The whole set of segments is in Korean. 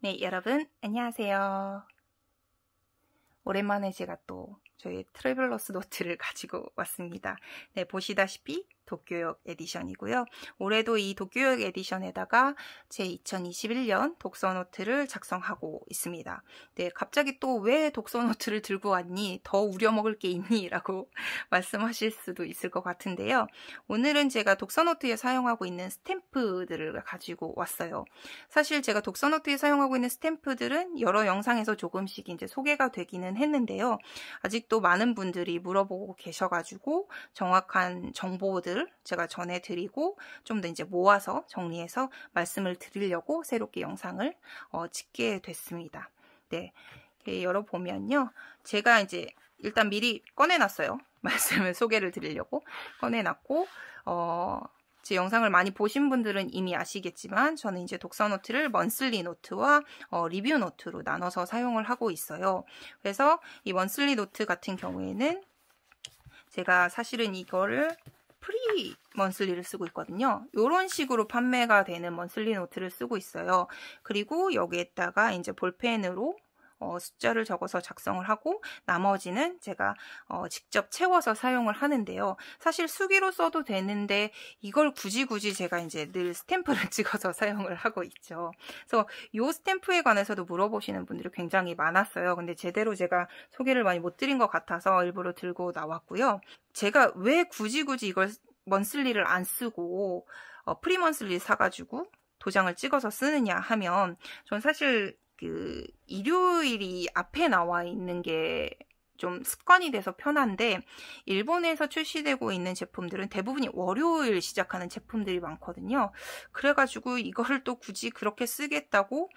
네, 여러분 안녕하세요. 오랜만에 제가 또 저희 트래블러스 노트를 가지고 왔습니다. 네, 보시다시피 도쿄역 에디션이고요. 올해도 이 도쿄역 에디션에다가 제 2021년 독서노트를 작성하고 있습니다. 네, 갑자기 또 왜 독서노트를 들고 왔니? 더 우려먹을 게 있니? 라고 말씀하실 수도 있을 것 같은데요. 오늘은 제가 독서노트에 사용하고 있는 스탬프들을 가지고 왔어요. 사실 제가 독서노트에 사용하고 있는 스탬프들은 여러 영상에서 조금씩 이제 소개가 되기는 했는데요. 아직도 많은 분들이 물어보고 계셔가지고 정확한 정보들 제가 전해드리고 좀 더 이제 모아서 정리해서 말씀을 드리려고 새롭게 영상을 찍게 됐습니다. 네, 열어보면요. 제가 이제 일단 미리 꺼내놨어요. 말씀을 소개를 드리려고 꺼내놨고 제 영상을 많이 보신 분들은 이미 아시겠지만 저는 이제 독서노트를 먼슬리 노트와 리뷰 노트로 나눠서 사용을 하고 있어요. 그래서 이 먼슬리 노트 같은 경우에는 제가 사실은 이거를 프리 먼슬리를 쓰고 있거든요. 이런 식으로 판매가 되는 먼슬리 노트를 쓰고 있어요. 그리고 여기에다가 이제 볼펜으로 숫자를 적어서 작성을 하고 나머지는 제가 직접 채워서 사용을 하는데요. 사실 수기로 써도 되는데 이걸 굳이 제가 이제 늘 스탬프를 찍어서 사용을 하고 있죠. 그래서 이 스탬프에 관해서도 물어보시는 분들이 굉장히 많았어요. 근데 제대로 제가 소개를 많이 못 드린 것 같아서 일부러 들고 나왔고요. 제가 왜 굳이 이걸 먼슬리를 안 쓰고 프리먼슬리 사가지고 도장을 찍어서 쓰느냐 하면 전 사실 일요일이 앞에 나와 있는 게 좀 습관이 돼서 편한데 일본에서 출시되고 있는 제품들은 대부분이 월요일 시작하는 제품들이 많거든요. 그래가지고 이거를 또 굳이 그렇게 쓰겠다고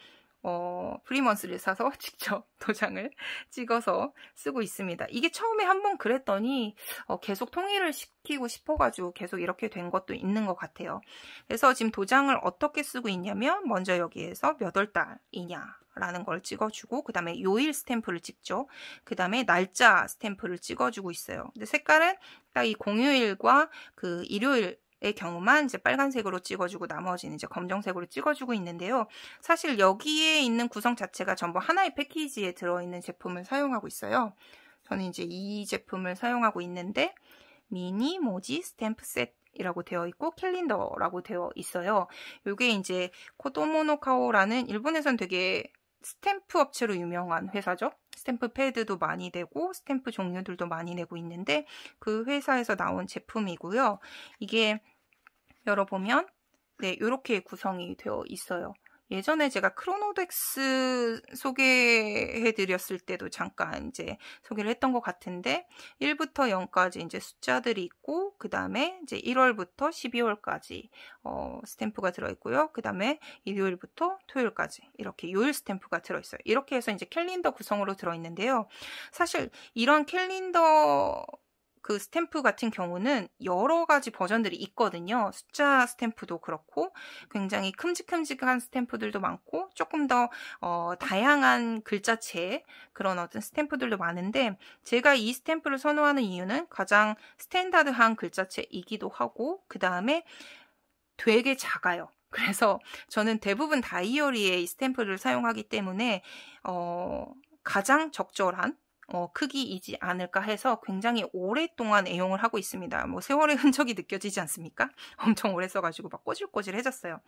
프리먼스를 사서 직접 도장을 찍어서 쓰고 있습니다. 이게 처음에 한번 그랬더니 계속 통일을 시키고 싶어가지고 계속 이렇게 된 것도 있는 것 같아요. 그래서 지금 도장을 어떻게 쓰고 있냐면 먼저 여기에서 몇 월달이냐 라는 걸 찍어주고 그 다음에 요일 스탬프를 찍죠. 그 다음에 날짜 스탬프를 찍어주고 있어요. 근데 색깔은 딱 이 공휴일과 그 일요일 의 경우만 이제 빨간색으로 찍어주고 나머지는 이제 검정색으로 찍어주고 있는데요. 사실 여기에 있는 구성 자체가 전부 하나의 패키지에 들어있는 제품을 사용하고 있어요. 저는 이제 이 제품을 사용하고 있는데 미니 모지 스탬프 셋 이라고 되어 있고 캘린더라고 되어 있어요. 이게 이제 코도모노카오라는 일본에선 되게 스탬프 업체로 유명한 회사죠. 스탬프 패드도 많이 내고 스탬프 종류들도 많이 내고 있는데 그 회사에서 나온 제품이고요. 이게 열어보면 네, 이렇게 구성이 되어 있어요. 예전에 제가 크로노덱스 소개해드렸을 때도 잠깐 이제 소개를 했던 것 같은데 1부터 0까지 이제 숫자들이 있고 그 다음에 이제 1월부터 12월까지 스탬프가 들어있고요. 그 다음에 일요일부터 토요일까지 이렇게 요일 스탬프가 들어있어요. 이렇게 해서 이제 캘린더 구성으로 들어있는데요. 사실 이런 캘린더 그 스탬프 같은 경우는 여러 가지 버전들이 있거든요. 숫자 스탬프도 그렇고 굉장히 큼직큼직한 스탬프들도 많고 조금 더 다양한 글자체 그런 어떤 스탬프들도 많은데 제가 이 스탬프를 선호하는 이유는 가장 스탠다드한 글자체이기도 하고 그 다음에 되게 작아요. 그래서 저는 대부분 다이어리에 이 스탬프를 사용하기 때문에 가장 적절한 크기이지 않을까 해서 굉장히 오랫동안 애용을 하고 있습니다. 뭐 세월의 흔적이 느껴지지 않습니까? 엄청 오래 써가지고 막 꼬질꼬질해졌어요.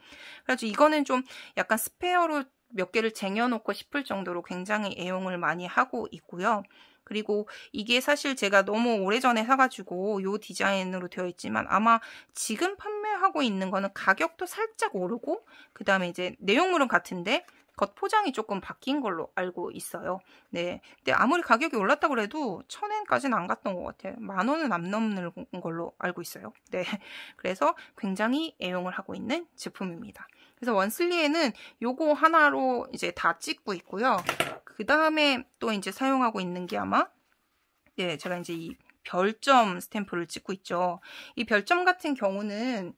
그래서 이거는 좀 약간 스페어로 몇 개를 쟁여놓고 싶을 정도로 굉장히 애용을 많이 하고 있고요. 그리고 이게 사실 제가 너무 오래전에 사가지고 이 디자인으로 되어 있지만 아마 지금 판매하고 있는 거는 가격도 살짝 오르고 그 다음에 이제 내용물은 같은데 겉포장이 조금 바뀐 걸로 알고 있어요. 네, 근데 아무리 가격이 올랐다고 해도 1000엔까지는 안 갔던 것 같아요. 10,000원은 안 넘는 걸로 알고 있어요. 네, 그래서 굉장히 애용을 하고 있는 제품입니다. 그래서 원슬리에는 요거 하나로 이제 다 찍고 있고요. 그 다음에 또 이제 사용하고 있는 게 아마 네, 제가 이제 이 별점 스탬프를 찍고 있죠. 이 별점 같은 경우는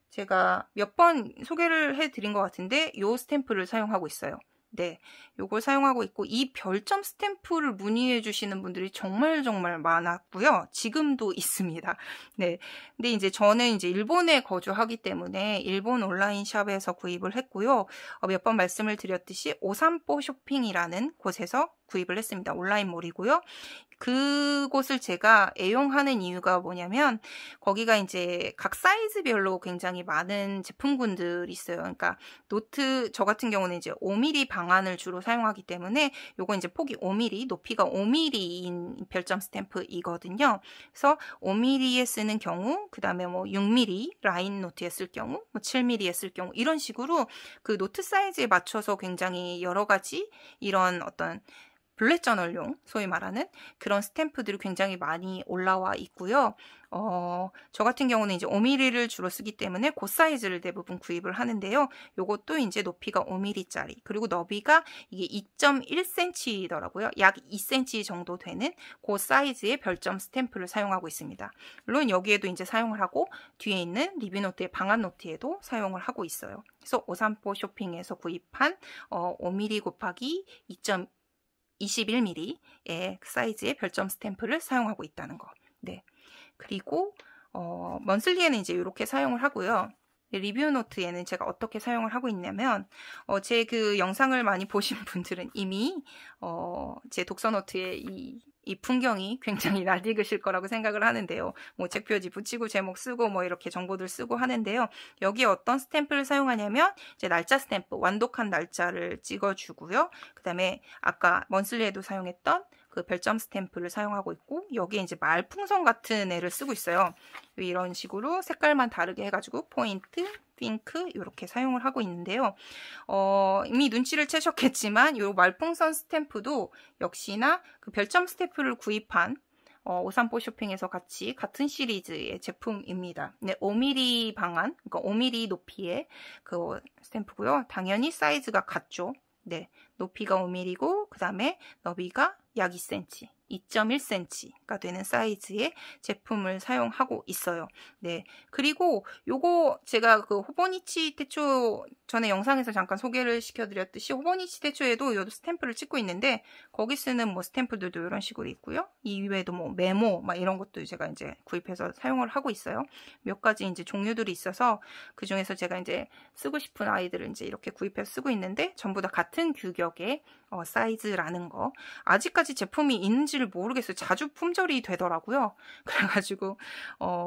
제가 몇 번 소개를 해드린 것 같은데 이 스탬프를 사용하고 있어요. 네, 요걸 사용하고 있고, 이 별점 스탬프를 문의해 주시는 분들이 정말 많았고요. 지금도 있습니다. 네. 근데 이제 저는 이제 일본에 거주하기 때문에 일본 온라인 샵에서 구입을 했고요. 몇 번 말씀을 드렸듯이 오산포 쇼핑이라는 곳에서 구입을 했습니다. 온라인몰이고요. 그곳을 제가 애용하는 이유가 뭐냐면, 거기가 이제 각 사이즈별로 굉장히 많은 제품군들이 있어요. 그러니까 노트, 저 같은 경우는 이제 5mm 방안을 주로 사용하기 때문에 요거 이제 폭이 5mm, 높이가 5mm인 별점 스탬프이거든요. 그래서 5mm에 쓰는 경우, 그 다음에 뭐 6mm 라인 노트에 쓸 경우, 뭐 7mm에 쓸 경우, 이런 식으로 그 노트 사이즈에 맞춰서 굉장히 여러 가지 이런 어떤 블랙 저널용, 소위 말하는 그런 스탬프들이 굉장히 많이 올라와 있고요. 저 같은 경우는 이제 5mm를 주로 쓰기 때문에 그 사이즈를 대부분 구입을 하는데요. 요것도 이제 높이가 5mm짜리, 그리고 너비가 이게 2.1cm더라고요. 약 2cm 정도 되는 그 사이즈의 별점 스탬프를 사용하고 있습니다. 물론 여기에도 이제 사용을 하고, 뒤에 있는 리뷰노트의 방안 노트에도 사용을 하고 있어요. 그래서 오산포 쇼핑에서 구입한 5mm 곱하기 21mm의 사이즈의 별점 스탬프를 사용하고 있다는 거. 네. 그리고 먼슬리에는 이제 이렇게 사용을 하고요. 리뷰 노트에는 제가 어떻게 사용을 하고 있냐면, 제 그 영상을 많이 보신 분들은 이미 제 독서 노트에 이 풍경이 굉장히 낯익으실 거라고 생각을 하는데요. 뭐 책표지 붙이고 제목 쓰고 뭐 이렇게 정보들 쓰고 하는데요. 여기에 어떤 스탬프를 사용하냐면 이제 날짜 스탬프, 완독한 날짜를 찍어주고요. 그 다음에 아까 먼슬리에도 사용했던 그 별점 스탬프를 사용하고 있고, 여기에 이제 말풍선 같은 애를 쓰고 있어요. 이런 식으로 색깔만 다르게 해가지고 포인트, 핑크 이렇게 사용을 하고 있는데요. 이미 눈치를 채셨겠지만 이 말풍선 스탬프도 역시나 그 별점 스탬프를 구입한 오산포 쇼핑에서 같은 시리즈의 제품입니다. 네, 5mm 방안, 그러니까 5mm 높이의 그 스탬프고요. 당연히 사이즈가 같죠. 네, 높이가 5mm고 그 다음에 너비가 약 2cm, 2.1cm가 되는 사이즈의 제품을 사용하고 있어요. 네, 그리고 요거 제가 그 호보니치 테초 전에 영상에서 잠깐 소개를 시켜드렸듯이 호보니치 테초에도 요 스탬프를 찍고 있는데, 거기 쓰는 뭐 스탬프들도 이런 식으로 있고요. 이 외에도 뭐 메모 막 이런 것도 제가 이제 구입해서 사용을 하고 있어요. 몇 가지 이제 종류들이 있어서 그 중에서 제가 이제 쓰고 싶은 아이들을 이제 이렇게 구입해서 쓰고 있는데, 전부 다 같은 규격의 사이즈라는 거. 아직까지 제품이 있는지를 모르겠어요. 자주 품절이 되더라고요. 그래가지고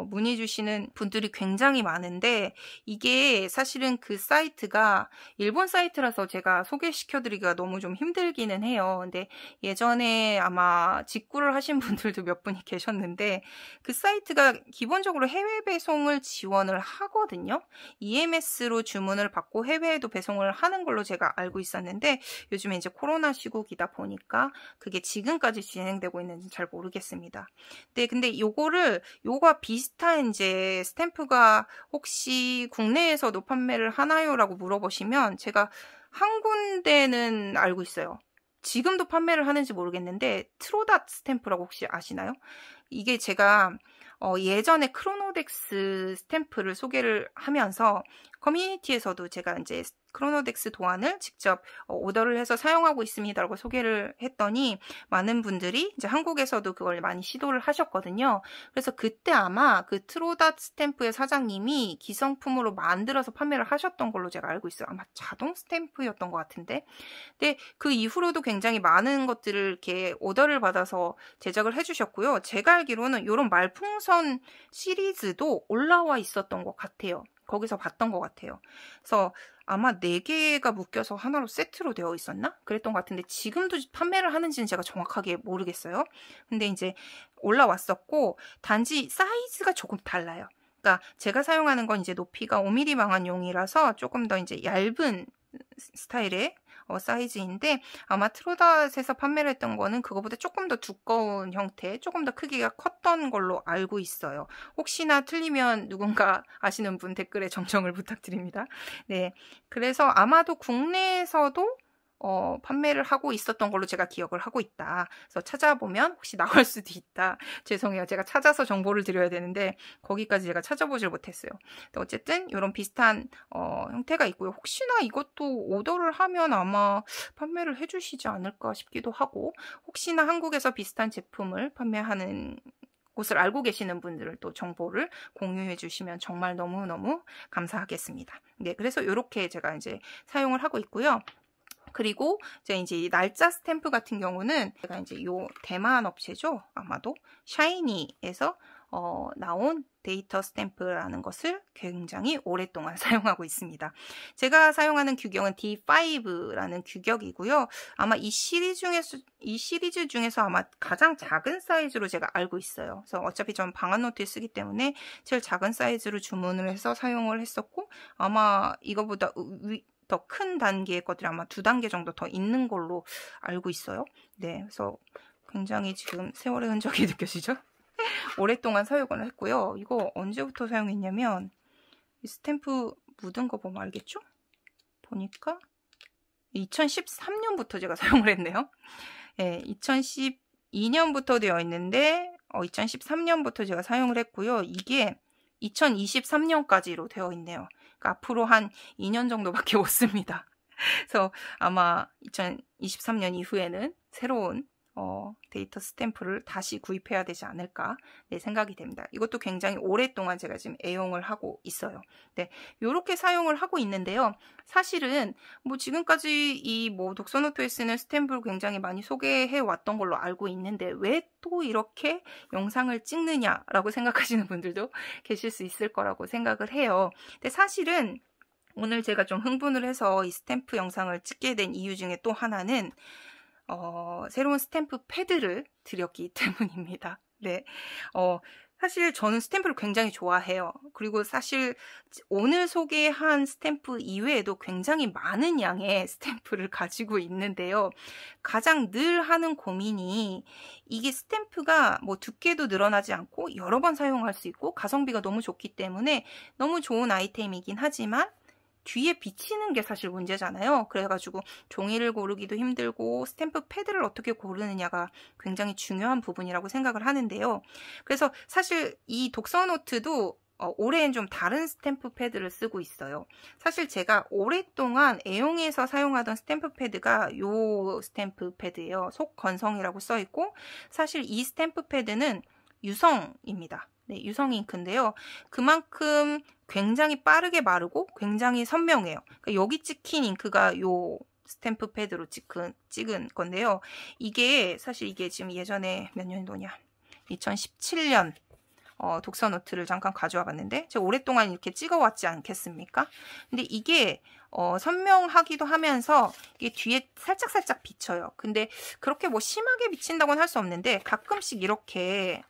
문의 주시는 분들이 굉장히 많은데, 이게 사실은 그 사이트가 일본 사이트라서 제가 소개시켜드리기가 너무 좀 힘들기는 해요. 근데 예전에 아마 직구를 하신 분들도 몇 분이 계셨는데, 그 사이트가 기본적으로 해외 배송을 지원을 하거든요. EMS로 주문을 받고 해외에도 배송을 하는 걸로 제가 알고 있었는데, 요즘에 이제 코로나 시국이다 보니까 그게 지금까지 진행되고 있는지 잘 모르겠습니다. 네, 근데 요거가 비슷한 이제 스탬프가 혹시 국내에서도 판매를 하나요? 라고 물어보시면 제가 한 군데는 알고 있어요. 지금도 판매를 하는지 모르겠는데, 트로닷 스탬프라고 혹시 아시나요? 이게 제가 예전에 크로노덱스 스탬프를 소개를 하면서 커뮤니티에서도 제가 이제 크로노덱스 도안을 직접 오더를 해서 사용하고 있습니다라고 소개를 했더니, 많은 분들이 이제 한국에서도 그걸 많이 시도를 하셨거든요. 그래서 그때 아마 그 트로닷 스탬프의 사장님이 기성품으로 만들어서 판매를 하셨던 걸로 제가 알고 있어요. 아마 자동 스탬프였던 것 같은데. 근데 그 이후로도 굉장히 많은 것들을 이렇게 오더를 받아서 제작을 해주셨고요. 제가 알기로는 이런 말풍선 시리즈도 올라와 있었던 것 같아요. 거기서 봤던 것 같아요. 그래서 아마 4개가 묶여서 하나로 세트로 되어 있었나? 그랬던 것 같은데, 지금도 판매를 하는지는 제가 정확하게 모르겠어요. 근데 이제 올라왔었고, 단지 사이즈가 조금 달라요. 그러니까 제가 사용하는 건 이제 높이가 5mm 방안용이라서 조금 더 이제 얇은 스타일의 사이즈인데, 아마 트로닷에서 판매를 했던 거는 그거보다 조금 더 두꺼운 형태, 조금 더 크기가 컸던 걸로 알고 있어요. 혹시나 틀리면 누군가 아시는 분 댓글에 정정을 부탁드립니다. 네, 그래서 아마도 국내에서도 판매를 하고 있었던 걸로 제가 기억을 하고 있다. 그래서 찾아보면 혹시 나올 수도 있다. 죄송해요. 제가 찾아서 정보를 드려야 되는데 거기까지 제가 찾아보질 못했어요. 어쨌든 이런 비슷한 형태가 있고요. 혹시나 이것도 오더를 하면 아마 판매를 해주시지 않을까 싶기도 하고, 혹시나 한국에서 비슷한 제품을 판매하는 곳을 알고 계시는 분들을 또 정보를 공유해 주시면 정말 너무너무 감사하겠습니다. 네, 그래서 이렇게 제가 이제 사용을 하고 있고요. 그리고 이제 이 날짜 스탬프 같은 경우는 제가 이제 요 대만 업체죠. 아마도 샤이니에서 나온 데이터 스탬프라는 것을 굉장히 오랫동안 사용하고 있습니다. 제가 사용하는 규격은 D5라는 규격이고요. 아마 이 시리즈 중에서 아마 가장 작은 사이즈로 제가 알고 있어요. 그래서 어차피 전 방한 노트에 쓰기 때문에 제일 작은 사이즈로 주문을 해서 사용을 했었고, 아마 이거보다 더 큰 단계의 것들이 아마 2단계 정도 더 있는 걸로 알고 있어요. 네, 그래서 굉장히 지금 세월의 흔적이 느껴지죠? 오랫동안 사용을 했고요. 이거 언제부터 사용했냐면 이 스탬프 묻은 거 보면 알겠죠? 보니까 2013년부터 제가 사용을 했네요. 네, 2012년부터 되어 있는데 2013년부터 제가 사용을 했고요. 이게 2023년까지로 되어 있네요. 그러니까 앞으로 한 2년 정도밖에 못 씁니다. 그래서 아마 2023년 이후에는 새로운 데이터 스탬프를 다시 구입해야 되지 않을까 생각이 됩니다. 이것도 굉장히 오랫동안 제가 지금 애용을 하고 있어요. 네, 이렇게 사용을 하고 있는데요. 사실은 뭐 지금까지 이 뭐 독서노트에 쓰는 스탬프를 굉장히 많이 소개해 왔던 걸로 알고 있는데 왜 또 이렇게 영상을 찍느냐라고 생각하시는 분들도 계실 수 있을 거라고 생각을 해요. 근데 사실은 오늘 제가 좀 흥분을 해서 이 스탬프 영상을 찍게 된 이유 중에 또 하나는 새로운 스탬프 패드를 드렸기 때문입니다. 네. 사실 저는 스탬프를 굉장히 좋아해요. 그리고 사실 오늘 소개한 스탬프 이외에도 굉장히 많은 양의 스탬프를 가지고 있는데요. 가장 늘 하는 고민이 이게 스탬프가 뭐 두께도 늘어나지 않고 여러 번 사용할 수 있고 가성비가 너무 좋기 때문에 너무 좋은 아이템이긴 하지만 뒤에 비치는 게 사실 문제잖아요. 그래가지고 종이를 고르기도 힘들고 스탬프 패드를 어떻게 고르느냐가 굉장히 중요한 부분이라고 생각을 하는데요. 그래서 사실 이 독서노트도 올해엔 좀 다른 스탬프 패드를 쓰고 있어요. 사실 제가 오랫동안 애용해서 사용하던 스탬프 패드가 요 스탬프 패드예요. 속건성이라고 써있고, 사실 이 스탬프 패드는 유성입니다. 네, 유성 잉크인데요. 그만큼 굉장히 빠르게 마르고 굉장히 선명해요. 그러니까 여기 찍힌 잉크가 요 스탬프 패드로 찍은 건데요. 이게 사실 이게 지금 예전에 몇 년도냐? 2017년 독서노트를 잠깐 가져와 봤는데 제가 오랫동안 이렇게 찍어왔지 않겠습니까? 근데 이게 선명하기도 하면서 이게 뒤에 살짝살짝 비쳐요. 근데 그렇게 뭐 심하게 비친다고는 할 수 없는데 가끔씩 이렇게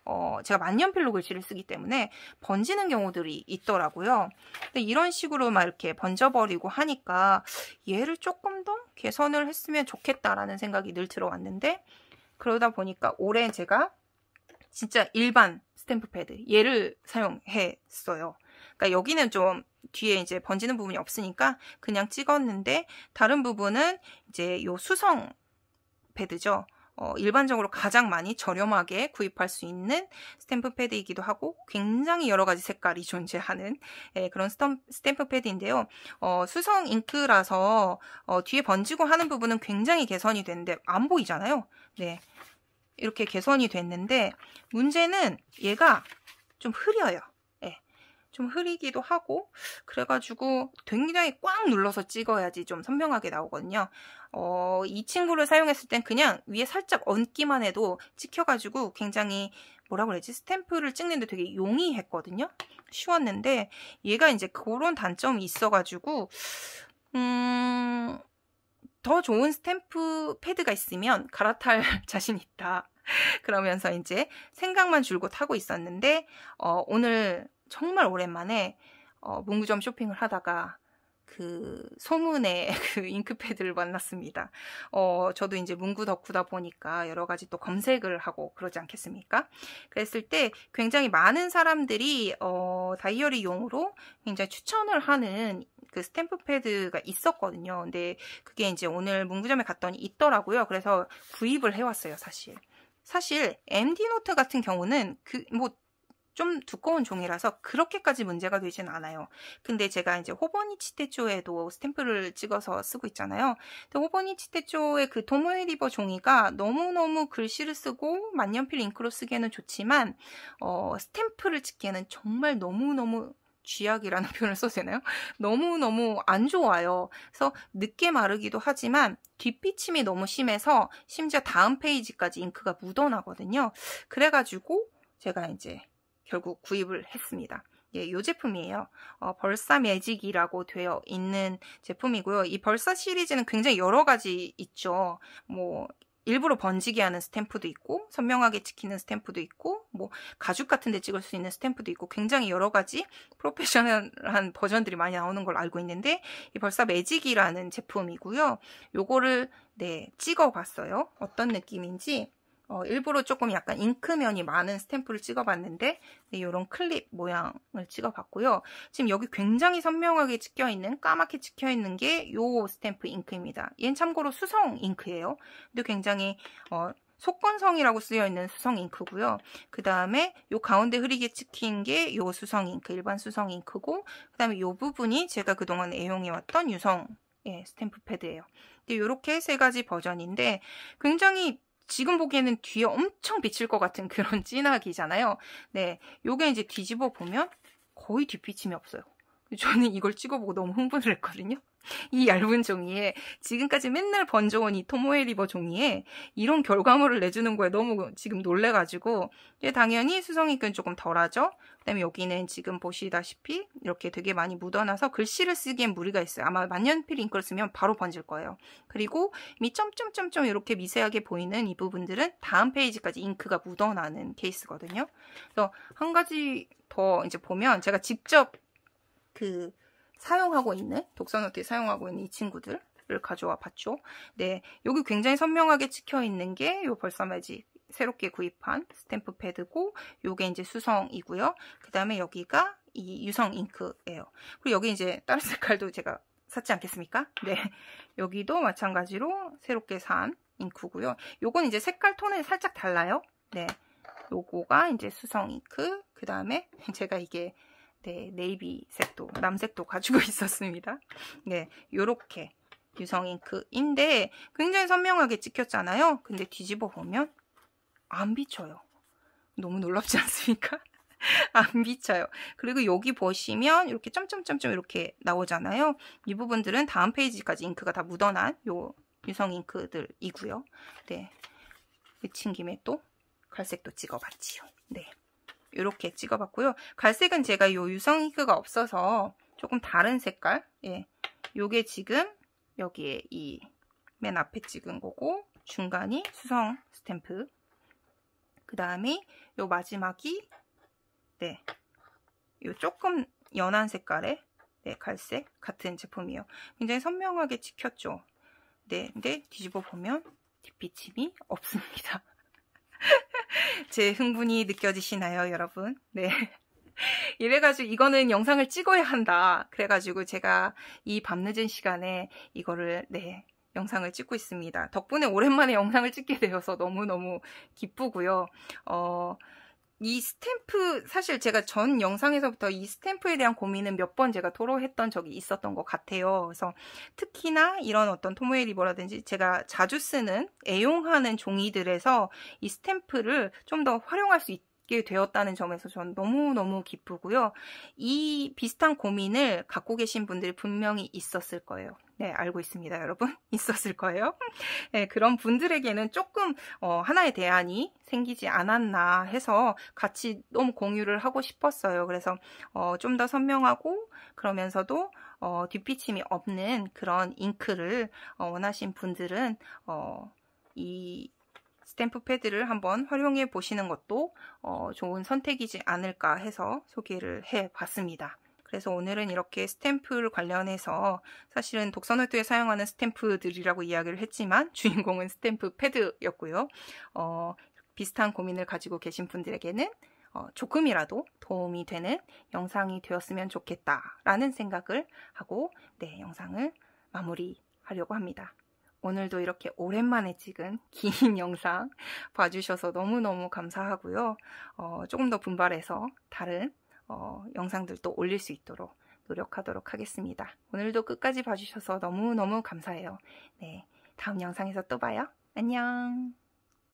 제가 만년필로 글씨를 쓰기 때문에 번지는 경우들이 있더라고요. 근데 이런 식으로 막 이렇게 번져버리고 하니까 얘를 조금 더 개선을 했으면 좋겠다라는 생각이 늘 들어왔는데, 그러다 보니까 올해 제가 진짜 일반 스탬프 패드 얘를 사용했어요. 그러니까 여기는 좀 뒤에 이제 번지는 부분이 없으니까 그냥 찍었는데, 다른 부분은 이제 요 수성 패드죠. 일반적으로 가장 많이 저렴하게 구입할 수 있는 스탬프 패드이기도 하고 굉장히 여러 가지 색깔이 존재하는 그런 스탬프 패드인데요. 수성 잉크라서 뒤에 번지고 하는 부분은 굉장히 개선이 되는데 안 보이잖아요. 네. 이렇게 개선이 됐는데 문제는 얘가 좀 흐려요. 네. 좀 흐리기도 하고 그래가지고 굉장히 꽉 눌러서 찍어야지 좀 선명하게 나오거든요. 이 친구를 사용했을 땐 그냥 위에 살짝 얹기만 해도 찍혀가지고 굉장히 뭐라고 그러지? 스탬프를 찍는데 되게 용이했거든요. 쉬웠는데 얘가 이제 그런 단점이 있어가지고 더 좋은 스탬프 패드가 있으면 갈아탈 자신 있다. 그러면서 이제 생각만 줄곧 하고 있었는데 오늘 정말 오랜만에 문구점 쇼핑을 하다가 그 소문의 그 잉크패드를 만났습니다. 저도 이제 문구 덕후다 보니까 여러 가지 또 검색을 하고 그러지 않겠습니까? 그랬을 때 굉장히 많은 사람들이 다이어리용으로 굉장히 추천을 하는 그 스탬프 패드가 있었거든요. 근데 그게 이제 오늘 문구점에 갔더니 있더라고요. 그래서 구입을 해왔어요, 사실 MD 노트 같은 경우는 좀 두꺼운 종이라서 그렇게까지 문제가 되진 않아요. 근데 제가 이제 호버니치 테초에도 스탬프를 찍어서 쓰고 있잖아요. 근데 호버니치 테초의 그 토모에 리버 종이가 너무너무 글씨를 쓰고 만년필 잉크로 쓰기에는 좋지만 스탬프를 찍기에는 정말 너무너무 쥐약이라는 표현을 써도 되나요? 너무너무 안 좋아요. 그래서 늦게 마르기도 하지만 뒷비침이 너무 심해서 심지어 다음 페이지까지 잉크가 묻어나거든요. 그래가지고 제가 이제 결국 구입을 했습니다. 예, 이 제품이에요. 벌사 매직이라고 되어 있는 제품이고요. 이 벌사 시리즈는 굉장히 여러 가지 있죠. 뭐 일부러 번지게 하는 스탬프도 있고 선명하게 찍히는 스탬프도 있고 뭐 가죽 같은 데 찍을 수 있는 스탬프도 있고 굉장히 여러 가지 프로페셔널한 버전들이 많이 나오는 걸 알고 있는데 이 벌사 매직이라는 제품이고요. 요거를 찍어봤어요. 어떤 느낌인지 일부러 조금 약간 잉크면이 많은 스탬프를 찍어봤는데 이런 클립 모양을 찍어봤고요. 지금 여기 굉장히 선명하게 찍혀있는 까맣게 찍혀있는 게 이 스탬프 잉크입니다. 얘는 참고로 수성 잉크예요. 근데 굉장히 속건성이라고 쓰여있는 수성 잉크고요. 그 다음에 이 가운데 흐리게 찍힌 게 이 수성 잉크, 일반 수성 잉크고 그 다음에 이 부분이 제가 그동안 애용해왔던 유성 스탬프 패드예요. 근데 이렇게 세 가지 버전인데 굉장히 지금 보기에는 뒤에 엄청 비칠 것 같은 그런 진하기잖아요. 네, 요게 이제 뒤집어 보면 거의 뒷비침이 없어요. 저는 이걸 찍어보고 너무 흥분을 했거든요. 이 얇은 종이에 지금까지 맨날 번져온 이 토모에 리버 종이에 이런 결과물을 내주는 거에 너무 지금 놀래가지고 당연히 수성잉크는 조금 덜하죠. 그 다음에 여기는 지금 보시다시피 이렇게 되게 많이 묻어나서 글씨를 쓰기엔 무리가 있어요. 아마 만년필 잉크를 쓰면 바로 번질 거예요. 그리고 이 점점점점 이렇게 미세하게 보이는 이 부분들은 다음 페이지까지 잉크가 묻어나는 케이스거든요. 그래서 한 가지 더 이제 보면 제가 직접 사용하고 있는 독서노트에 사용하고 있는 이 친구들을 가져와 봤죠. 네, 여기 굉장히 선명하게 찍혀 있는 게 요 벌사 매직 새롭게 구입한 스탬프 패드고 요게 이제 수성이고요. 그 다음에 여기가 이 유성 잉크예요. 그리고 여기 이제 다른 색깔도 제가 샀지 않겠습니까? 네, 여기도 마찬가지로 새롭게 산 잉크고요. 요건 이제 색깔 톤이 살짝 달라요. 네, 요거가 이제 수성 잉크. 그 다음에 제가 이게 네이비 색도, 남색도 가지고 있었습니다. 네, 요렇게 유성 잉크인데 굉장히 선명하게 찍혔잖아요. 근데 뒤집어 보면 안 비쳐요. 너무 놀랍지 않습니까? 안 비쳐요. 그리고 여기 보시면 이렇게 점점점점 이렇게 나오잖아요. 이 부분들은 다음 페이지까지 잉크가 다 묻어난 요 유성 잉크들이고요. 네, 미친 김에 또 갈색도 찍어봤지요. 네. 이렇게 찍어봤고요. 갈색은 제가 요 유성 잉크가 없어서 조금 다른 색깔, 요게 지금 여기에 이 맨 앞에 찍은 거고 중간이 수성 스탬프, 그 다음에 요 마지막이 요 조금 연한 색깔의 갈색 같은 제품이에요. 굉장히 선명하게 찍혔죠. 네, 근데 뒤집어 보면 뒷비침이 없습니다. 제 흥분이 느껴지시나요, 여러분? 네. 이래가지고 이거는 영상을 찍어야 한다. 그래가지고 제가 이 밤늦은 시간에 이거를 영상을 찍고 있습니다. 덕분에 오랜만에 영상을 찍게 되어서 너무너무 기쁘고요. 이 스탬프, 사실 제가 전 영상에서부터 이 스탬프에 대한 고민은 몇 번 제가 토로했던 적이 있었던 것 같아요. 그래서 특히나 이런 어떤 토모에 리버라든지 제가 자주 쓰는, 애용하는 종이들에서 이 스탬프를 좀 더 활용할 수 있게 되었다는 점에서 전 너무너무 기쁘고요. 이 비슷한 고민을 갖고 계신 분들이 분명히 있었을 거예요. 네, 알고 있습니다, 여러분. 있었을 거예요. 네, 그런 분들에게는 조금 하나의 대안이 생기지 않았나 해서 같이 너무 공유를 하고 싶었어요. 그래서 좀 더 선명하고 그러면서도 뒷비침이 없는 그런 잉크를 원하신 분들은 이 스탬프 패드를 한번 활용해 보시는 것도 좋은 선택이지 않을까 해서 소개를 해봤습니다. 그래서 오늘은 이렇게 스탬프를 관련해서 사실은 독서노트에 사용하는 스탬프들이라고 이야기를 했지만 주인공은 스탬프 패드였고요. 비슷한 고민을 가지고 계신 분들에게는 조금이라도 도움이 되는 영상이 되었으면 좋겠다라는 생각을 하고 영상을 마무리하려고 합니다. 오늘도 이렇게 오랜만에 찍은 긴 영상 봐주셔서 너무너무 감사하고요. 조금 더 분발해서 다른 영상들도 올릴 수 있도록 노력하도록 하겠습니다. 오늘도 끝까지 봐주셔서 너무너무 감사해요. 다음 영상에서 또 봐요. 안녕.